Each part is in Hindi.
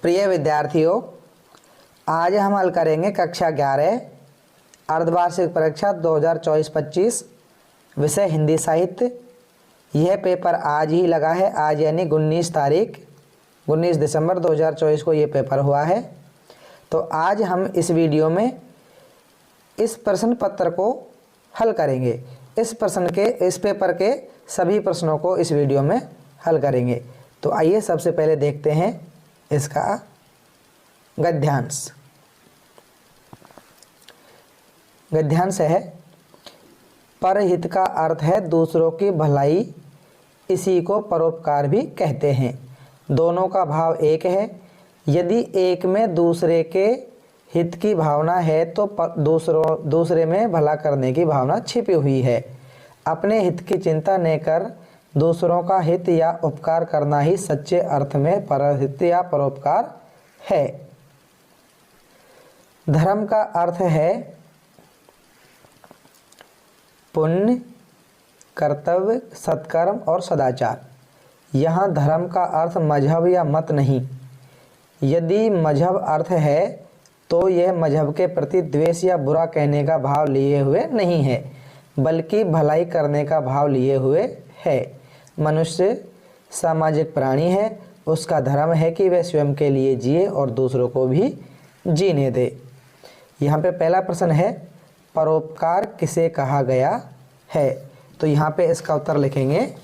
प्रिय विद्यार्थियों, आज हम हल करेंगे कक्षा 11 अर्धवार्षिक परीक्षा 2024-25 विषय हिंदी साहित्य। यह पेपर आज ही लगा है, आज यानी 19 दिसंबर 2024 को ये पेपर हुआ है। तो आज हम इस वीडियो में इस प्रश्न पत्र को हल करेंगे। इस पेपर के सभी प्रश्नों को इस वीडियो में हल करेंगे। तो आइए सबसे पहले देखते हैं इसका गद्यांश। गद्यांश है, परहित का अर्थ है दूसरों की भलाई, इसी को परोपकार भी कहते हैं। दोनों का भाव एक है। यदि एक में दूसरे के हित की भावना है तो दूसरे में भला करने की भावना छिपी हुई है। अपने हित की चिंता न कर दूसरों का हित या उपकार करना ही सच्चे अर्थ में परहित या परोपकार है। धर्म का अर्थ है पुण्य, कर्तव्य, सत्कर्म और सदाचार। यहाँ धर्म का अर्थ मजहब या मत नहीं। यदि मजहब अर्थ है तो यह मजहब के प्रति द्वेष या बुरा कहने का भाव लिए हुए नहीं है, बल्कि भलाई करने का भाव लिए हुए है। मनुष्य सामाजिक प्राणी है, उसका धर्म है कि वह स्वयं के लिए जिए और दूसरों को भी जीने दे। यहाँ पे पहला प्रश्न है, परोपकार किसे कहा गया है? तो यहाँ पे इसका उत्तर लिखेंगे,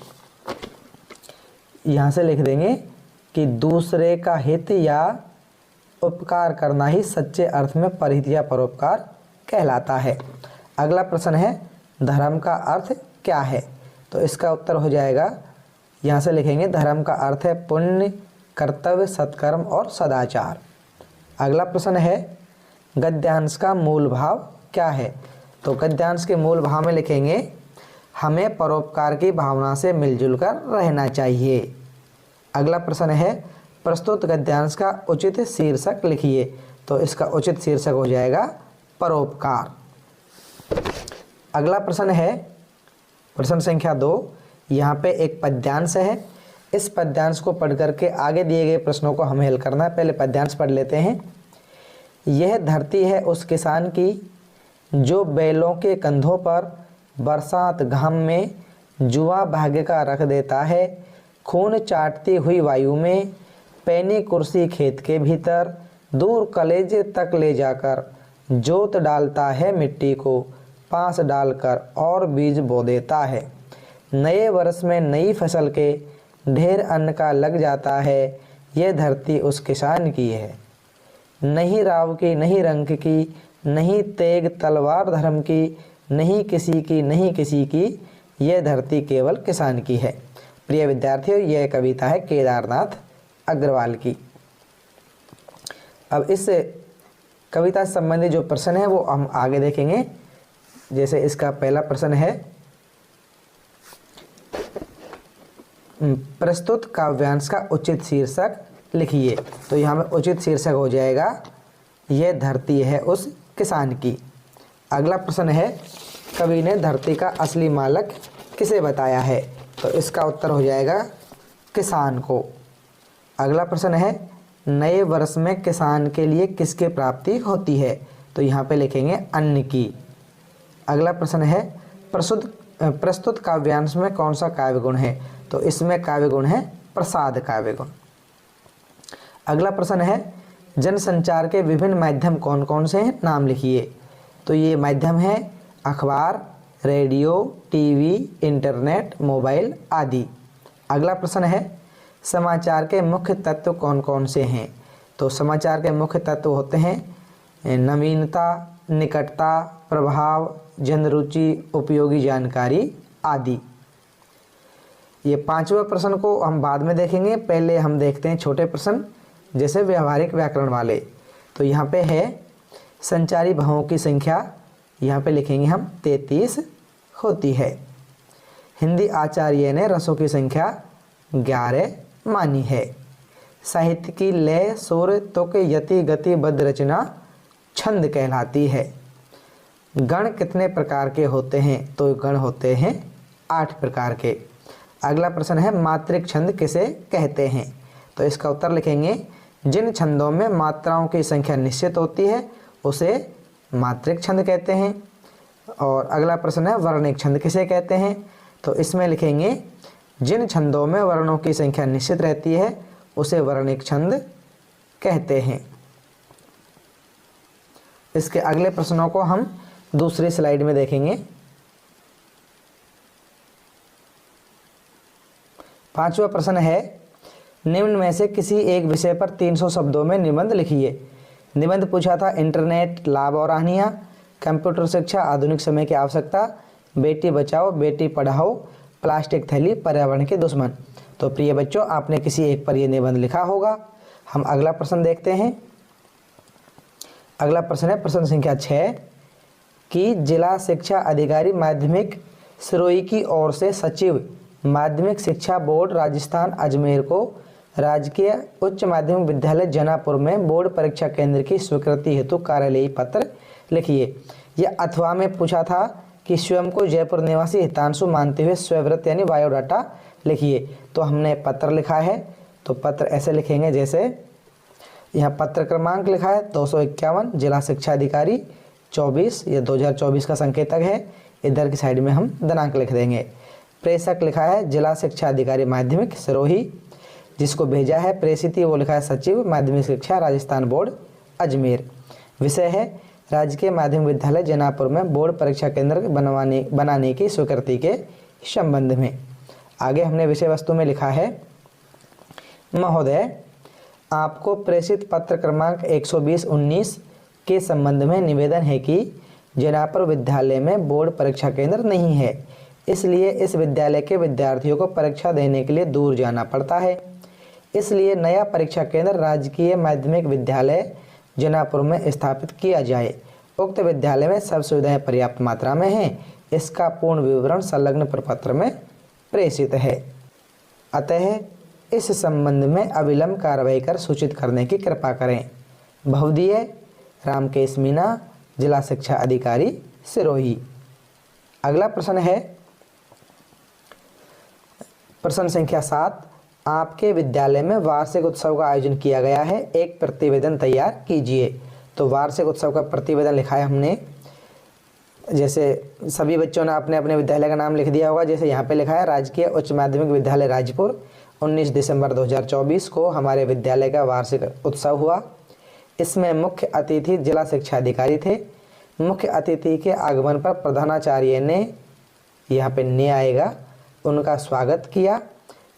यहाँ से लिख देंगे कि दूसरे का हित या उपकार करना ही सच्चे अर्थ में परहित या परोपकार कहलाता है। अगला प्रश्न है, धर्म का अर्थ क्या है? तो इसका उत्तर हो जाएगा, यहाँ से लिखेंगे धर्म का अर्थ है पुण्य, कर्तव्य, सत्कर्म और सदाचार। अगला प्रश्न है, गद्यांश का मूल भाव क्या है? तो गद्यांश के मूल भाव में लिखेंगे, हमें परोपकार की भावना से मिलजुल कर रहना चाहिए। अगला प्रश्न है, प्रस्तुत गद्यांश का उचित शीर्षक लिखिए। तो इसका उचित शीर्षक हो जाएगा परोपकार। अगला प्रश्न है प्रश्न संख्या 2। यहाँ पे एक पद्यांश है। इस पद्यांश को पढ़ करके आगे दिए गए प्रश्नों को हमें हल करना है। पहले पद्यांश पढ़ लेते हैं। यह धरती है उस किसान की जो बैलों के कंधों पर बरसात घाम में जुआ भाग्य का रख देता है। खून चाटती हुई वायु में पैनी कुर्सी खेत के भीतर दूर कलेजे तक ले जाकर जोत डालता है मिट्टी को पास डालकर और बीज बो देता है। नए वर्ष में नई फसल के ढेर अन्न का लग जाता है। यह धरती उस किसान की है, नहीं राव की, नहीं रंग की, नहीं तेग तलवार धर्म की, नहीं किसी की, यह धरती केवल किसान की है। प्रिय विद्यार्थियों, यह कविता है केदारनाथ अग्रवाल की। अब इस कविता से संबंधित जो प्रश्न है वो हम आगे देखेंगे। जैसे इसका पहला प्रश्न है, प्रस्तुत काव्यांश का उचित शीर्षक लिखिए। तो यहाँ में उचित शीर्षक हो जाएगा, यह धरती है उस किसान की। अगला प्रश्न है, कवि ने धरती का असली मालिक किसे बताया है? तो इसका उत्तर हो जाएगा किसान को। अगला प्रश्न है, नए वर्ष में किसान के लिए किसकी प्राप्ति होती है? तो यहाँ पे लिखेंगे अन्न की। अगला प्रश्न है, प्रस्तुत काव्यांश में कौन सा काव्य गुण है? तो इसमें काव्य गुण है प्रसाद काव्य गुण। अगला प्रश्न है, जनसंचार के विभिन्न माध्यम कौन कौन से हैं? नाम लिखिए। तो ये माध्यम है अखबार, रेडियो, टीवी, इंटरनेट, मोबाइल आदि। अगला प्रश्न है, समाचार के मुख्य तत्व कौन कौन से हैं? तो समाचार के मुख्य तत्व होते हैं नवीनता, निकटता, प्रभाव, जनरुचि, उपयोगी जानकारी आदि। ये पांचवें प्रश्न को हम बाद में देखेंगे। पहले हम देखते हैं छोटे प्रश्न, जैसे व्यवहारिक व्याकरण वाले। तो यहाँ पे है संचारी भावों की संख्या, यहाँ पे लिखेंगे हम 33 होती है। हिंदी आचार्य ने रसों की संख्या 11 मानी है। साहित्य की लय, सुर, तुक, यति, गति, बद्ध रचना छंद कहलाती है। गण कितने प्रकार के होते हैं? तो गण होते हैं 8 प्रकार के। अगला प्रश्न है, मात्रिक छंद किसे कहते हैं? तो इसका उत्तर लिखेंगे, जिन छंदों में मात्राओं की संख्या निश्चित होती है उसे मात्रिक छंद कहते हैं। और अगला प्रश्न है वर्णिक छंद किसे कहते हैं? तो इसमें लिखेंगे जिन छंदों में वर्णों की संख्या निश्चित रहती है उसे वर्णिक छंद कहते हैं। इसके अगले प्रश्नों को हम दूसरी स्लाइड में देखेंगे। 5वां प्रश्न है निम्न में से किसी एक विषय पर 300 शब्दों में निबंध लिखिए। निबंध पूछा था इंटरनेट लाभ और हानियाँ, कंप्यूटर शिक्षा आधुनिक समय की आवश्यकता, बेटी बचाओ बेटी पढ़ाओ, प्लास्टिक थैली पर्यावरण के दुश्मन। तो प्रिय बच्चों आपने किसी एक पर यह निबंध लिखा होगा। हम अगला प्रश्न देखते हैं। अगला प्रश्न है प्रश्न संख्या 6 कि जिला शिक्षा अधिकारी माध्यमिक सिरोही की ओर से सचिव माध्यमिक शिक्षा बोर्ड राजस्थान अजमेर को राजकीय उच्च माध्यमिक विद्यालय जनापुर में बोर्ड परीक्षा केंद्र की स्वीकृति हेतु कार्यालयी पत्र लिखिए। यह अथवा में पूछा था कि स्वयं को जयपुर निवासी हितांशु मानते हुए स्ववृत्त यानी बायोडाटा लिखिए। तो हमने पत्र लिखा है, तो पत्र ऐसे लिखेंगे जैसे यहाँ पत्र क्रमांक लिखा है 251, जिला शिक्षा अधिकारी 24, ये 2024 का संकेतक है। इधर की साइड में हम दिनांक लिख देंगे। प्रेषक लिखा है जिला शिक्षा अधिकारी माध्यमिक सिरोही, जिसको भेजा है प्रेषित वो लिखा है सचिव माध्यमिक शिक्षा राजस्थान बोर्ड अजमेर। विषय है राजकीय माध्यमिक विद्यालय जनापुर में बोर्ड परीक्षा केंद्र बनाने की स्वीकृति के संबंध में। आगे हमने विषय वस्तु में लिखा है महोदय आपको प्रेषित पत्र क्रमांक 120/19 के संबंध में निवेदन है कि जनापुर विद्यालय में बोर्ड परीक्षा केंद्र नहीं है, इसलिए इस विद्यालय के विद्यार्थियों को परीक्षा देने के लिए दूर जाना पड़ता है। इसलिए नया परीक्षा केंद्र राजकीय माध्यमिक विद्यालय जनापुर में स्थापित किया जाए। उक्त विद्यालय में सब सुविधाएं पर्याप्त मात्रा में हैं। इसका पूर्ण विवरण संलग्न प्रपत्र में प्रेषित है। अतः इस संबंध में अविलंब कार्रवाई कर सूचित करने की कृपा करें। भवदीय रामकेश मीणा, जिला शिक्षा अधिकारी सिरोही। अगला प्रश्न है प्रश्न संख्या 7 आपके विद्यालय में वार्षिक उत्सव का आयोजन किया गया है, एक प्रतिवेदन तैयार कीजिए। तो वार्षिक उत्सव का प्रतिवेदन लिखा है हमने, जैसे सभी बच्चों ने अपने अपने विद्यालय का नाम लिख दिया होगा। जैसे यहाँ पे लिखा है राजकीय उच्च माध्यमिक विद्यालय राजपुर 19 दिसंबर 2024 को हमारे विद्यालय का वार्षिक उत्सव हुआ। इसमें मुख्य अतिथि जिला शिक्षा अधिकारी थे। मुख्य अतिथि के आगमन पर प्रधानाचार्य ने, यहाँ पे ने आएगा, उनका स्वागत किया।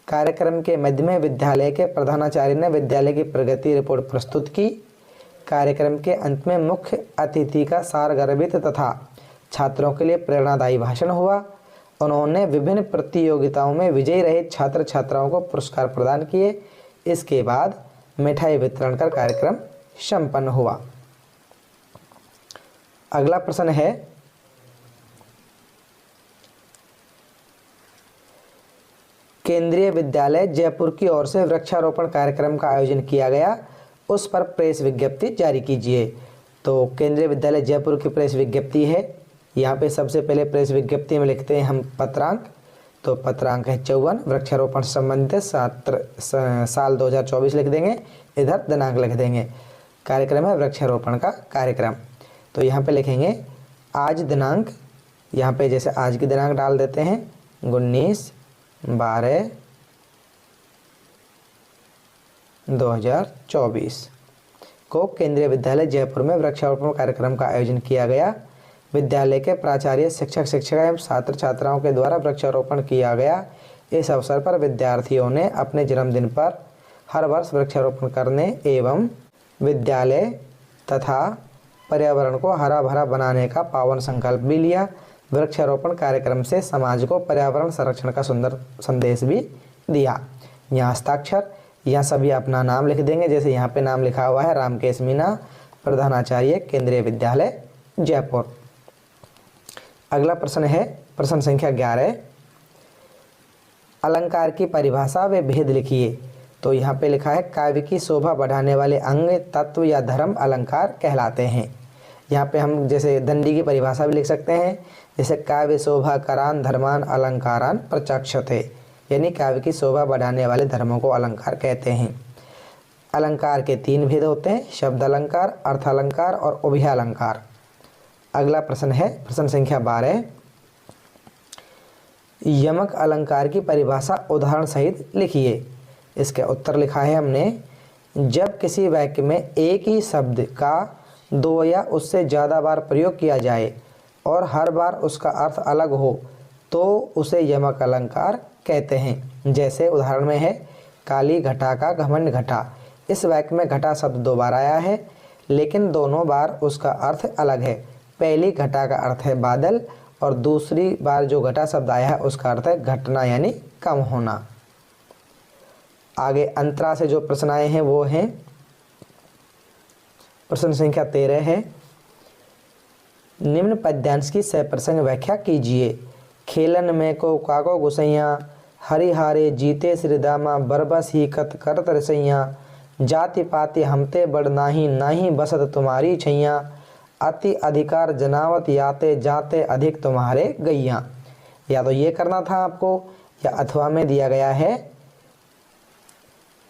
कार्यक्रम के मध्य में विद्यालय के प्रधानाचार्य ने विद्यालय की प्रगति रिपोर्ट प्रस्तुत की। कार्यक्रम के अंत में मुख्य अतिथि का सारगर्भित तथा छात्रों के लिए प्रेरणादायी भाषण हुआ। उन्होंने विभिन्न प्रतियोगिताओं में विजयी रहे छात्र छात्राओं को पुरस्कार प्रदान किए। इसके बाद मिठाई वितरण कर कार्यक्रम संपन्न हुआ। अगला प्रश्न है केंद्रीय विद्यालय जयपुर की ओर से वृक्षारोपण कार्यक्रम का आयोजन किया गया, उस पर प्रेस विज्ञप्ति जारी कीजिए। तो केंद्रीय विद्यालय जयपुर की प्रेस विज्ञप्ति है। यहाँ पे सबसे पहले प्रेस विज्ञप्ति में लिखते हैं हम पत्रांक। तो पत्रांक है 54, वृक्षारोपण से संबंधित साल 2024 लिख देंगे, इधर दिनांक लिख देंगे। कार्यक्रम है वृक्षारोपण का कार्यक्रम। तो यहाँ पे लिखेंगे आज दिनांक, यहाँ पे जैसे आज की दिनांक डाल देते हैं 19/12/2024 को केंद्रीय विद्यालय जयपुर में वृक्षारोपण कार्यक्रम का आयोजन किया गया। विद्यालय के प्राचार्य शिक्षक शिक्षिका एवं छात्र छात्राओं के द्वारा वृक्षारोपण किया गया। इस अवसर पर विद्यार्थियों ने अपने जन्मदिन पर हर वर्ष वृक्षारोपण करने एवं विद्यालय तथा पर्यावरण को हरा भरा बनाने का पावन संकल्प भी लिया। वृक्षारोपण कार्यक्रम से समाज को पर्यावरण संरक्षण का सुंदर संदेश भी दिया। यहाँ हस्ताक्षर, यहाँ सभी अपना नाम लिख देंगे। जैसे यहाँ पे नाम लिखा हुआ है रामकेश मीणा, प्रधानाचार्य केंद्रीय विद्यालय जयपुर। अगला प्रश्न है प्रश्न संख्या 11 अलंकार की परिभाषा व भेद लिखिए। तो यहाँ पे लिखा है काव्य की शोभा बढ़ाने वाले अंग, तत्व या धर्म अलंकार कहलाते हैं। यहाँ पे हम जैसे दंडी की परिभाषा भी लिख सकते हैं, जैसे काव्य शोभा करान धर्मान अलंकारान प्रचक्षते, यानी काव्य की शोभा बढ़ाने वाले धर्मों को अलंकार कहते हैं। अलंकार के 3 भेद होते हैं, शब्द अलंकार, अर्थ अलंकार और उभय अलंकार। अगला प्रश्न है प्रश्न संख्या 12, यमक अलंकार की परिभाषा उदाहरण सहित लिखिए। इसके उत्तर लिखा है हमने, जब किसी वाक्य में एक ही शब्द का 2 या उससे ज़्यादा बार प्रयोग किया जाए और हर बार उसका अर्थ अलग हो तो उसे यमक अलंकार कहते हैं। जैसे उदाहरण में है, काली घटा का घमंड घटा। इस वाक्य में घटा शब्द 2 बार आया है, लेकिन दोनों बार उसका अर्थ अलग है। पहली घटा का अर्थ है बादल और दूसरी बार जो घटा शब्द आया है उसका अर्थ है घटना यानी कम होना। आगे अंतरा से जो प्रश्न आए हैं वो हैं, प्रश्न संख्या 13 है, निम्न पद्यांश की सप्रसंग व्याख्या कीजिए। खेलन में को काको गुसैया, हरिहारे जीते श्रीदामा, बरबस ही कत करत रसैया, जाति पाति हमते बड़ नाही, नाही बसत तुम्हारी छैया, अति अधिकार जनावत याते, जाते अधिक तुम्हारे गैया। या तो ये करना था आपको, या अथवा में दिया गया है,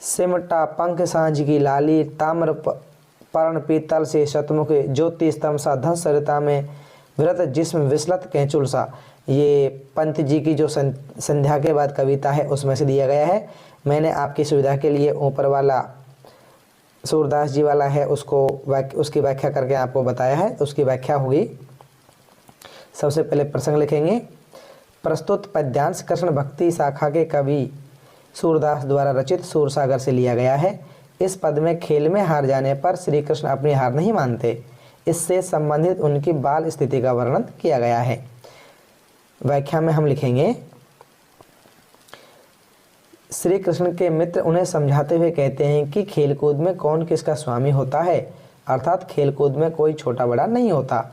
सिमटा पंख सांझ की लाली, ताम्र पर्ण पीतल से शतमुख, ज्योति स्तंभ सा धन सरिता में, व्रत जिस्म विसलत कैचुल सा। ये पंत जी की जो संध्या के बाद कविता है उसमें से दिया गया है। मैंने आपकी सुविधा के लिए ऊपर वाला सूरदास जी वाला है उसकी व्याख्या करके आपको बताया है, उसकी व्याख्या होगी। सबसे पहले प्रसंग लिखेंगे, प्रस्तुत पद्यांश कृष्ण भक्ति शाखा के कवि सूरदास द्वारा रचित सूरसागर से लिया गया है। इस पद में खेल में हार जाने पर श्री कृष्ण अपनी हार नहीं मानते, इससे संबंधित उनकी बाल स्थिति का वर्णन किया गया है। व्याख्या में हम लिखेंगे, श्री कृष्ण के मित्र उन्हें समझाते हुए कहते हैं कि खेलकूद में कौन किसका स्वामी होता है, अर्थात खेलकूद में कोई छोटा बड़ा नहीं होता।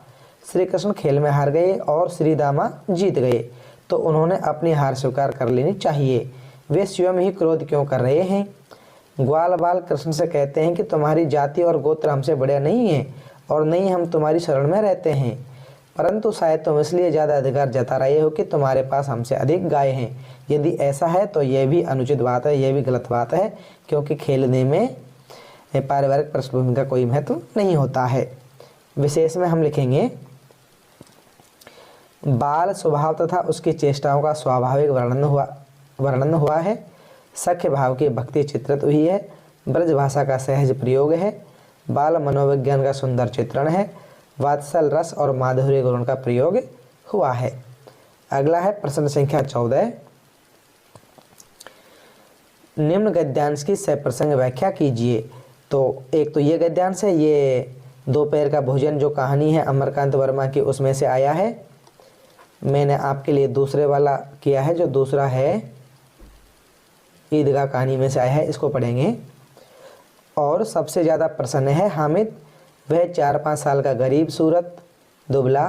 श्री कृष्ण खेल में हार गए और श्री दामा जीत गए, तो उन्होंने अपनी हार स्वीकार कर लेनी चाहिए। वे स्वयं ही क्रोध क्यों कर रहे हैं। ग्वाल बाल कृष्ण से कहते हैं कि तुम्हारी जाति और गोत्र हमसे बढ़िया नहीं है और नहीं हम तुम्हारी शरण में रहते हैं, परंतु शायद तुम इसलिए ज़्यादा अधिकार जता रहे हो कि तुम्हारे पास हमसे अधिक गाय हैं। यदि ऐसा है तो यह भी अनुचित बात है, यह भी गलत बात है, क्योंकि खेलने में पारिवारिक पृष्ठभूमि का कोई महत्व नहीं होता है। विशेष में हम लिखेंगे, बाल स्वभाव तथा उसकी चेष्टाओं का स्वाभाविक वर्णन हुआ है। सख्य भाव की भक्ति चित्रित हुई है। ब्रज भाषा का सहज प्रयोग है। बाल मनोविज्ञान का सुंदर चित्रण है। वात्सल रस और माधुर्य गुण का प्रयोग हुआ है। अगला है प्रश्न संख्या 14, निम्न गद्यांश की सप्रसंग व्याख्या कीजिए। तो एक तो ये गद्यांश है, ये दोपहर का भोजन जो कहानी है अमरकांत वर्मा की उसमें से आया है। मैंने आपके लिए दूसरे वाला किया है, जो दूसरा है ईदगाह कहानी में से आया है, इसको पढ़ेंगे। और सबसे ज़्यादा प्रसन्न है हामिद, वह 4-5 साल का गरीब सूरत दुबला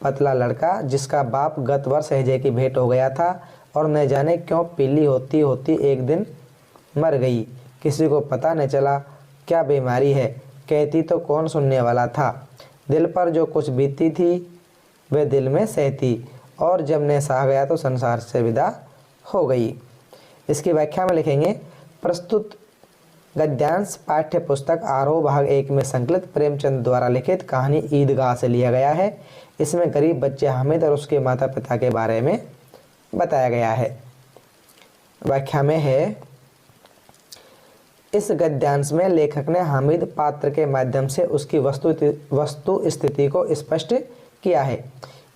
पतला लड़का जिसका बाप गत वर्ष हैजे की भेंट हो गया था और न जाने क्यों पीली होती होती एक दिन मर गई। किसी को पता न चला क्या बीमारी है, कहती तो कौन सुनने वाला था। दिल पर जो कुछ बीतती थी वह दिल में सहती, और जब ने सहा गया तो संसार से विदा हो गई। इसकी व्याख्या में लिखेंगे, प्रस्तुत गद्यांश पाठ्य पुस्तक आरोह भाग 1 में संकलित प्रेमचंद द्वारा लिखित कहानी ईदगाह से लिया गया है। इसमें गरीब बच्चे हामिद और उसके माता पिता के बारे में बताया गया है। व्याख्या में है, इस गद्यांश में लेखक ने हामिद पात्र के माध्यम से उसकी वस्तु स्थिति को स्पष्ट किया है।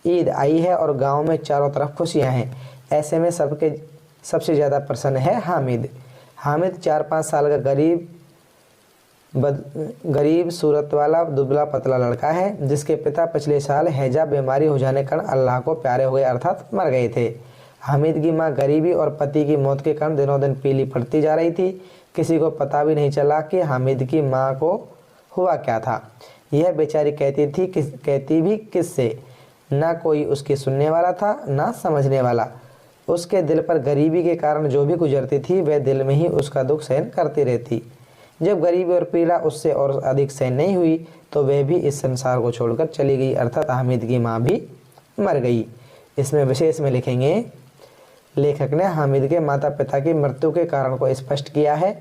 ईद आई है और गांव में चारों तरफ खुशियां हैं। ऐसे में सबसे ज़्यादा प्रसन्न है हामिद। हामिद 4-5 साल का गरीब सूरत वाला दुबला पतला लड़का है, जिसके पिता पिछले साल हैजा बीमारी हो जाने के कारण अल्लाह को प्यारे हो गए अर्थात मर गए थे। हामिद की मां गरीबी और पति की मौत के कारण दिनों दिन पीली पड़ती जा रही थी। किसी को पता भी नहीं चला कि हामिद की मां को हुआ क्या था। यह बेचारी कहती भी किससे, ना कोई उसकी सुनने वाला था ना समझने वाला। उसके दिल पर गरीबी के कारण जो भी गुजरती थी वह दिल में ही उसका दुख सहन करती रहती। जब गरीबी और पीड़ा उससे और अधिक सहन नहीं हुई तो वह भी इस संसार को छोड़कर चली गई, अर्थात हामिद की माँ भी मर गई। इसमें विशेष में लिखेंगे, लेखक ने हामिद के माता पिता की मृत्यु के कारण को स्पष्ट किया है।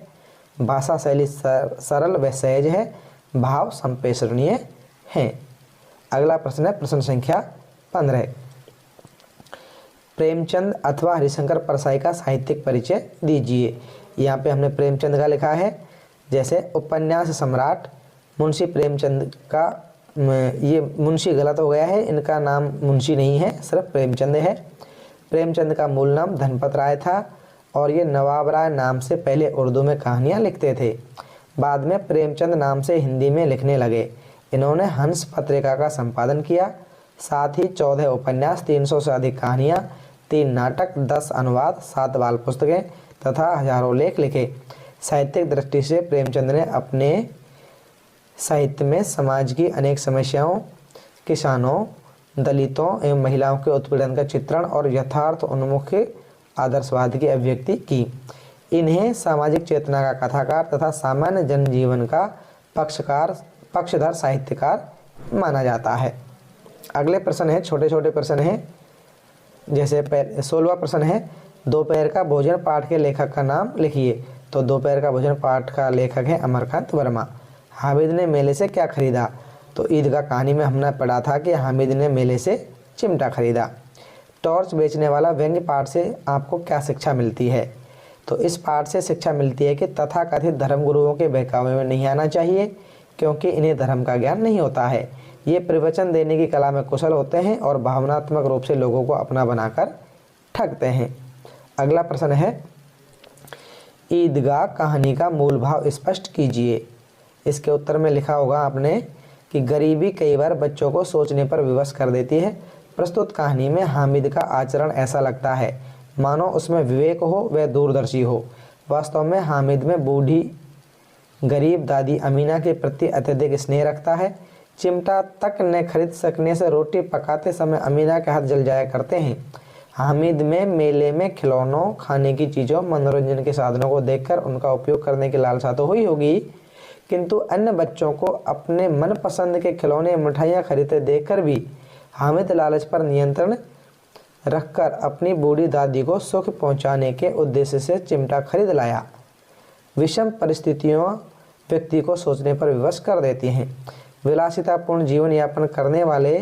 भाषा शैली सरल व सहज है, भाव संप्रेषणीय हैं। अगला प्रश्न है प्रश्न संख्या 15। प्रेमचंद अथवा हरिशंकर परसाई का साहित्यिक परिचय दीजिए। यहाँ पे हमने प्रेमचंद का लिखा है, जैसे उपन्यास सम्राट मुंशी प्रेमचंद का, ये मुंशी गलत हो गया है, इनका नाम मुंशी नहीं है, सिर्फ प्रेमचंद है। प्रेमचंद का मूल नाम धनपत राय था और ये नवाब राय नाम से पहले उर्दू में कहानियाँ लिखते थे, बाद में प्रेमचंद नाम से हिंदी में लिखने लगे। इन्होंने हंस पत्रिका का संपादन किया, साथ ही 14 उपन्यास, 300 से अधिक कहानियाँ, 3 नाटक, 10 अनुवाद, 7 बाल पुस्तकें तथा हजारों लेख लिखे। साहित्यिक दृष्टि से प्रेमचंद ने अपने साहित्य में समाज की अनेक समस्याओं, किसानों, दलितों एवं महिलाओं के उत्पीड़न का चित्रण और यथार्थ उन्मुख आदर्शवाद की अभिव्यक्ति की। इन्हें सामाजिक चेतना का कथाकार तथा सामान्य जनजीवन का पक्षधर साहित्यकार माना जाता है। अगले प्रश्न है, छोटे छोटे प्रश्न हैं, जैसे 16वां प्रश्न है, दोपहर का भोजन पाठ के लेखक का नाम लिखिए। तो दोपहर का भोजन पाठ का लेखक है अमरकांत वर्मा। हामिद ने मेले से क्या खरीदा? तो ईदगाह कहानी में हमने पढ़ा था कि हामिद ने मेले से चिमटा खरीदा। टॉर्च बेचने वाला व्यंग्य पाठ से आपको क्या शिक्षा मिलती है? तो इस पाठ से शिक्षा मिलती है कि तथाकथित धर्मगुरुओं के बहकावे में नहीं आना चाहिए, क्योंकि इन्हें धर्म का ज्ञान नहीं होता है। ये प्रवचन देने की कला में कुशल होते हैं और भावनात्मक रूप से लोगों को अपना बनाकर ठगते हैं। अगला प्रश्न है, ईदगाह कहानी का मूल भाव स्पष्ट कीजिए। इसके उत्तर में लिखा होगा आपने कि गरीबी कई बार बच्चों को सोचने पर विवश कर देती है। प्रस्तुत कहानी में हामिद का आचरण ऐसा लगता है मानो उसमें विवेक हो व दूरदर्शी हो। वास्तव में हामिद में बूढ़ी गरीब दादी अमीना के प्रति अत्यधिक स्नेह रखता है। चिमटा तक न खरीद सकने से रोटी पकाते समय अमीना के हाथ जल जाया करते हैं। हामिद में मेले में खिलौनों, खाने की चीज़ों, मनोरंजन के साधनों को देखकर उनका उपयोग करने की लालसा तो हुई होगी, किंतु अन्य बच्चों को अपने मनपसंद के खिलौने, मिठाइयाँ खरीदते देखकर भी हामिद लालच पर नियंत्रण रखकर अपनी बूढ़ी दादी को सुख पहुंचाने के उद्देश्य से चिमटा खरीद लाया। विषम परिस्थितियों व्यक्ति को सोचने पर विवश कर देती हैं। विलासितापूर्ण जीवन यापन करने वाले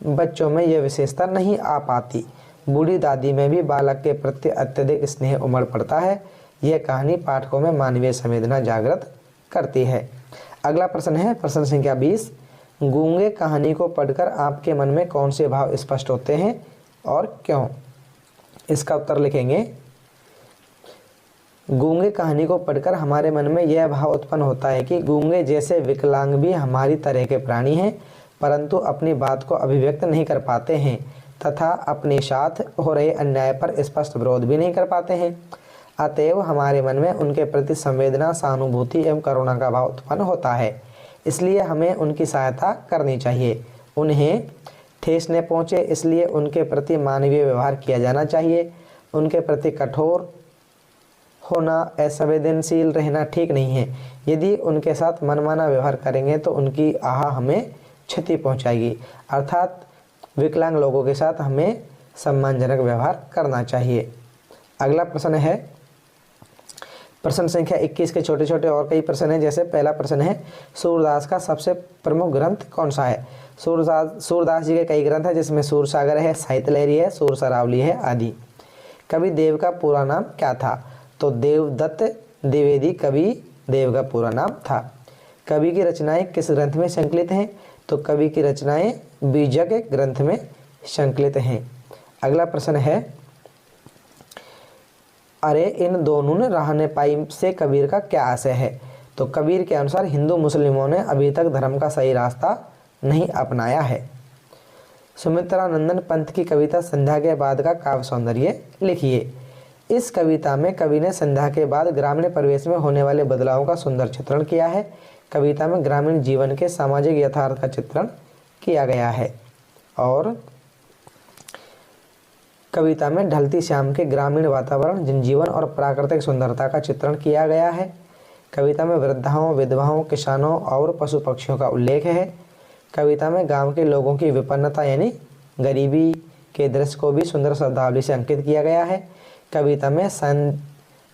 बच्चों में यह विशेषता नहीं आ पाती। बूढ़ी दादी में भी बालक के प्रति अत्यधिक स्नेह उमड़ पड़ता है। यह कहानी पाठकों में मानवीय संवेदना जागृत करती है। अगला प्रश्न है प्रश्न संख्या 20। गूंगे कहानी को पढ़कर आपके मन में कौन से भाव स्पष्ट होते हैं और क्यों? इसका उत्तर लिखेंगे, गूंगे कहानी को पढ़कर हमारे मन में यह भाव उत्पन्न होता है कि गूंगे जैसे विकलांग भी हमारी तरह के प्राणी हैं, परंतु अपनी बात को अभिव्यक्त नहीं कर पाते हैं तथा अपने साथ हो रहे अन्याय पर स्पष्ट विरोध भी नहीं कर पाते हैं। अतएव हमारे मन में उनके प्रति संवेदना, सहानुभूति एवं करुणा का भाव उत्पन्न होता है। इसलिए हमें उनकी सहायता करनी चाहिए। उन्हें ठेस न पहुँचे इसलिए उनके प्रति मानवीय व्यवहार किया जाना चाहिए। उनके प्रति कठोर होना, असंवेदनशील रहना ठीक नहीं है। यदि उनके साथ मनमाना व्यवहार करेंगे तो उनकी आह हमें क्षति पहुंचाएगी। अर्थात विकलांग लोगों के साथ हमें सम्मानजनक व्यवहार करना चाहिए। अगला प्रश्न है प्रश्न संख्या 21 के छोटे छोटे और कई प्रश्न हैं। जैसे पहला प्रश्न है, सूरदास का सबसे प्रमुख ग्रंथ कौन सा है? सूरदास जी के कई ग्रंथ हैं, जिसमें सूरसागर है, साहित्य लहरी है, सूर सरावली है आदि। कवि देव का पूरा नाम क्या था? तो देवदत्त द्विवेदी कवि देव का पूरा नाम था। कवि की रचनाएं किस ग्रंथ में संकलित हैं? तो कवि की रचनाएं बीजक ग्रंथ में संकलित हैं। अगला प्रश्न है, अरे इन दोनों ने राह न पाई से कबीर का क्या आशय है? तो कबीर के अनुसार हिंदू मुस्लिमों ने अभी तक धर्म का सही रास्ता नहीं अपनाया है। सुमित्रानंदन पंत की कविता संध्या के बाद का काव्य सौंदर्य लिखिए। इस कविता में कवि ने संध्या के बाद ग्रामीण परिवेश में होने वाले बदलावों का सुंदर चित्रण किया है। कविता में ग्रामीण जीवन के सामाजिक यथार्थ का चित्रण किया गया है और कविता में ढलती शाम के ग्रामीण वातावरण, जनजीवन और प्राकृतिक सुंदरता का चित्रण किया गया है। कविता में वृद्धाओं, विधवाओं, किसानों और पशु पक्षियों का उल्लेख है। कविता में गांव के लोगों की विपन्नता यानी गरीबी के दृश्य को भी सुंदर शब्दावली से अंकित किया गया है। कविता में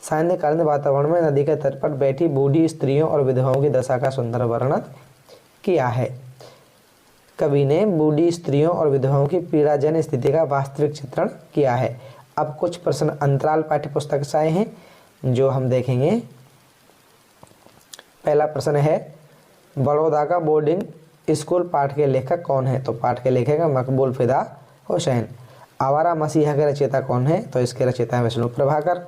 सायंकालीन वातावरण में नदी के तट पर बैठी बूढ़ी स्त्रियों और विधवाओं की दशा का सुंदर वर्णन किया है। कवि ने बूढ़ी स्त्रियों और विधवाओं की पीड़ाजनक स्थिति का वास्तविक चित्रण किया है। अब कुछ प्रश्न अंतराल पाठ्य पुस्तक से आए हैं जो हम देखेंगे। पहला प्रश्न है, बड़ौदा का बोर्डिंग स्कूल पाठ के लेखक कौन है? तो पाठ के लेखक है मकबूल फिदा हुसैन। आवारा मसीहा के रचयिता कौन है? तो इसके रचयिता है विष्णु प्रभाकर।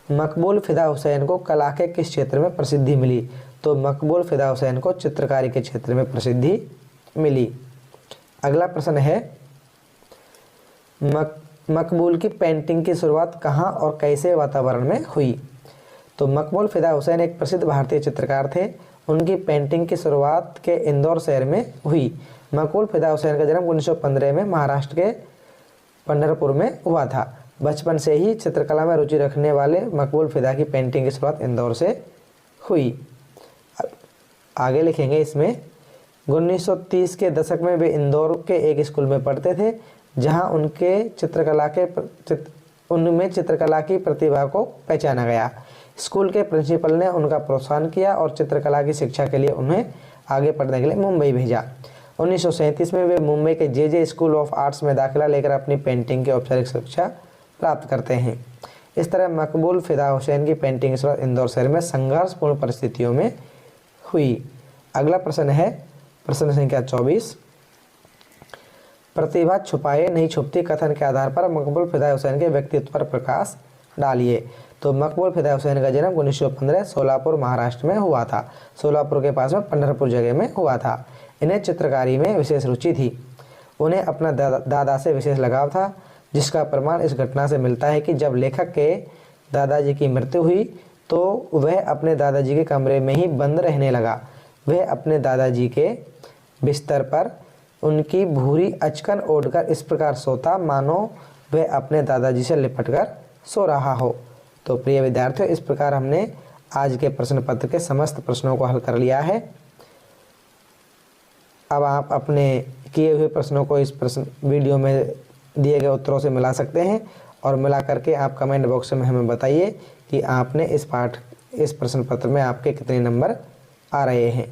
मकबूल फिदा हुसैन को कला के किस क्षेत्र में प्रसिद्धि मिली? तो मकबूल फिदा हुसैन को चित्रकारी के क्षेत्र में प्रसिद्धि मिली। अगला प्रश्न है, मकबूल की पेंटिंग की शुरुआत कहाँ और कैसे वातावरण में हुई? तो मकबूल फिदा हुसैन एक प्रसिद्ध भारतीय चित्रकार थे। उनकी पेंटिंग की शुरुआत के इंदौर शहर में हुई। मकबूल फिदा हुसैन का जन्म 1915 में महाराष्ट्र के पंढरपुर में हुआ था। बचपन से ही चित्रकला में रुचि रखने वाले मकबूल फिदा की पेंटिंग की शुरुआत इंदौर से हुई। आगे लिखेंगे इसमें, 1930 के दशक में वे इंदौर के एक स्कूल में पढ़ते थे जहां उनमें चित्रकला की प्रतिभा को पहचाना गया। स्कूल के प्रिंसिपल ने उनका प्रोत्साहन किया और चित्रकला की शिक्षा के लिए उन्हें आगे पढ़ने के लिए मुंबई भेजा। 1937 में वे मुंबई के जे स्कूल ऑफ आर्ट्स में दाखिला लेकर अपनी पेंटिंग की औपचारिक शिक्षा प्राप्त करते हैं। इस तरह मकबूल फिदा हुसैन की पेंटिंग शुरुआत इंदौर शहर में संघर्षपूर्ण परिस्थितियों में हुई। अगला प्रश्न है प्रश्न संख्या 24, प्रतिभा छुपाए नहीं छुपती कथन के आधार पर मकबूल फिदा हुसैन के व्यक्तित्व पर प्रकाश डालिए। तो मकबूल फिदा हुसैन का जन्म 1915 सोलापुर महाराष्ट्र में हुआ था। सोलापुर के पास में पंढरपुर जगह में हुआ था। इन्हें चित्रकारी में विशेष रुचि थी। उन्हें अपना दादा से विशेष लगाव था, जिसका प्रमाण इस घटना से मिलता है कि जब लेखक के दादाजी की मृत्यु हुई तो वह अपने दादाजी के कमरे में ही बंद रहने लगा। वह अपने दादाजी के बिस्तर पर उनकी भूरी अचकन ओढ़कर इस प्रकार सोता मानो वह अपने दादाजी से लिपटकर सो रहा हो। तो प्रिय विद्यार्थियों, इस प्रकार हमने आज के प्रश्न पत्र के समस्त प्रश्नों को हल कर लिया है। अब आप अपने किए हुए प्रश्नों को इस प्रश्न वीडियो में दिए गए उत्तरों से मिला सकते हैं और मिला करके आप कमेंट बॉक्स में हमें बताइए कि आपने इस प्रश्न पत्र में आपके कितने नंबर आ रहे हैं।